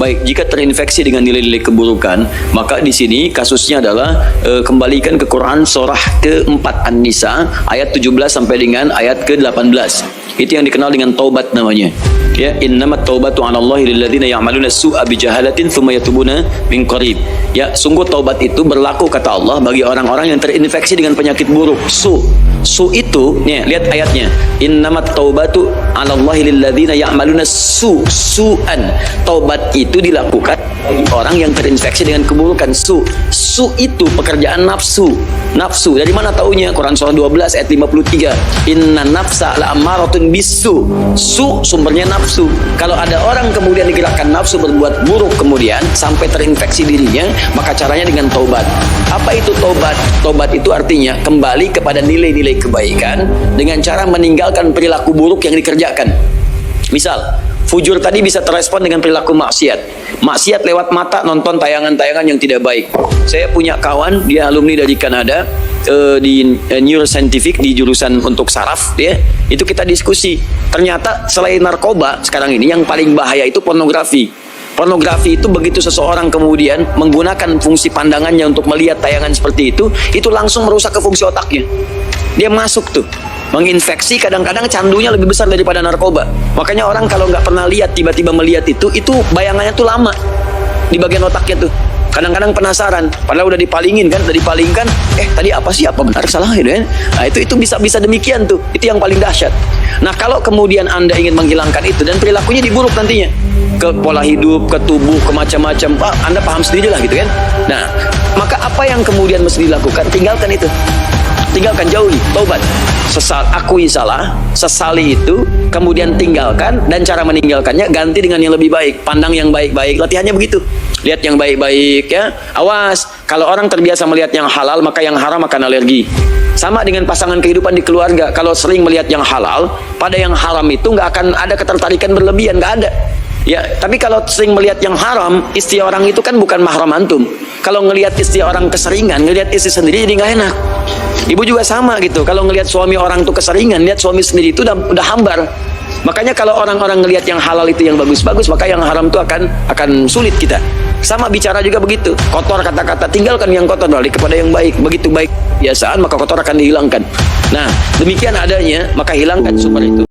Baik, jika terinfeksi dengan nilai-nilai keburukan, maka di sini kasusnya adalah kembalikan ke Quran surah ke-4 An-Nisa ayat 17 sampai dengan ayat ke-18. Itu yang dikenal dengan taubat namanya. Ya, innamat taubatu 'alallahi lilladzina ya'maluna as-su'a bijahalatin tsumma yatubuna min qarib. Ya, sungguh taubat itu berlaku kata Allah bagi orang-orang yang terinfeksi dengan penyakit buruk. Su itu, nih, lihat ayatnya. Innamat taubatu 'alallahi lilladzina ya'maluna su'an. Taubat itu dilakukan bagi orang yang terinfeksi dengan keburukan. Su itu pekerjaan nafsu. Nafsu, dari mana taunya? Quran surah 12 ayat 53. Inna nafsa la'ammaratun bisu. Su sumbernya nafsu. Kalau ada orang kemudian digerakkan nafsu berbuat buruk kemudian sampai terinfeksi dirinya, maka caranya dengan taubat. Apa itu taubat? Taubat itu artinya kembali kepada nilai-nilai kebaikan dengan cara meninggalkan perilaku buruk yang dikerjakan. Misal, fujur tadi bisa terrespon dengan perilaku maksiat. Maksiat lewat mata, nonton tayangan-tayangan yang tidak baik. Saya punya kawan, dia alumni dari Kanada, di neuroscientific, di jurusan untuk saraf, ya. Itu kita diskusi. Ternyata selain narkoba sekarang ini yang paling bahaya itu pornografi. Pornografi itu begitu seseorang kemudian menggunakan fungsi pandangannya untuk melihat tayangan seperti itu langsung merusak ke fungsi otaknya. Dia masuk tuh, menginfeksi, kadang-kadang candunya lebih besar daripada narkoba. Makanya orang kalau nggak pernah lihat, tiba-tiba melihat itu bayangannya tuh lama di bagian otaknya tuh. Kadang-kadang penasaran, padahal udah dipalingin kan, tadi apa sih, apa benar salah gitu kan. Nah, itu bisa demikian tuh, itu yang paling dahsyat. Nah, kalau kemudian Anda ingin menghilangkan itu dan perilakunya diburuk nantinya, ke pola hidup, ke tubuh, ke macam-macam, Anda paham sendiri lah gitu kan. Nah, maka apa yang kemudian mesti dilakukan? Tinggalkan itu. Tinggalkan, jauhi, taubat. Akui salah, sesali itu, kemudian tinggalkan, dan cara meninggalkannya ganti dengan yang lebih baik. Pandang yang baik-baik, latihannya begitu. Lihat yang baik-baik, ya. Awas, kalau orang terbiasa melihat yang halal, maka yang haram akan alergi. Sama dengan pasangan kehidupan di keluarga. Kalau sering melihat yang halal, pada yang haram itu nggak akan ada ketertarikan berlebihan, nggak ada. Ya, tapi kalau sering melihat yang haram, istri orang itu kan bukan mahram antum. Kalau ngelihat istri orang keseringan, ngelihat istri sendiri jadi nggak enak. Ibu juga sama gitu. Kalau ngelihat suami orang itu keseringan, lihat suami sendiri itu udah hambar. Makanya kalau orang-orang ngelihat yang halal itu yang bagus-bagus, maka yang haram itu akan sulit kita. Sama bicara juga begitu. Kotor kata-kata, tinggalkan yang kotor, balik kepada yang baik. Begitu baik kebiasaan, maka kotor akan dihilangkan. Nah, demikian adanya, maka hilangkan sumber itu.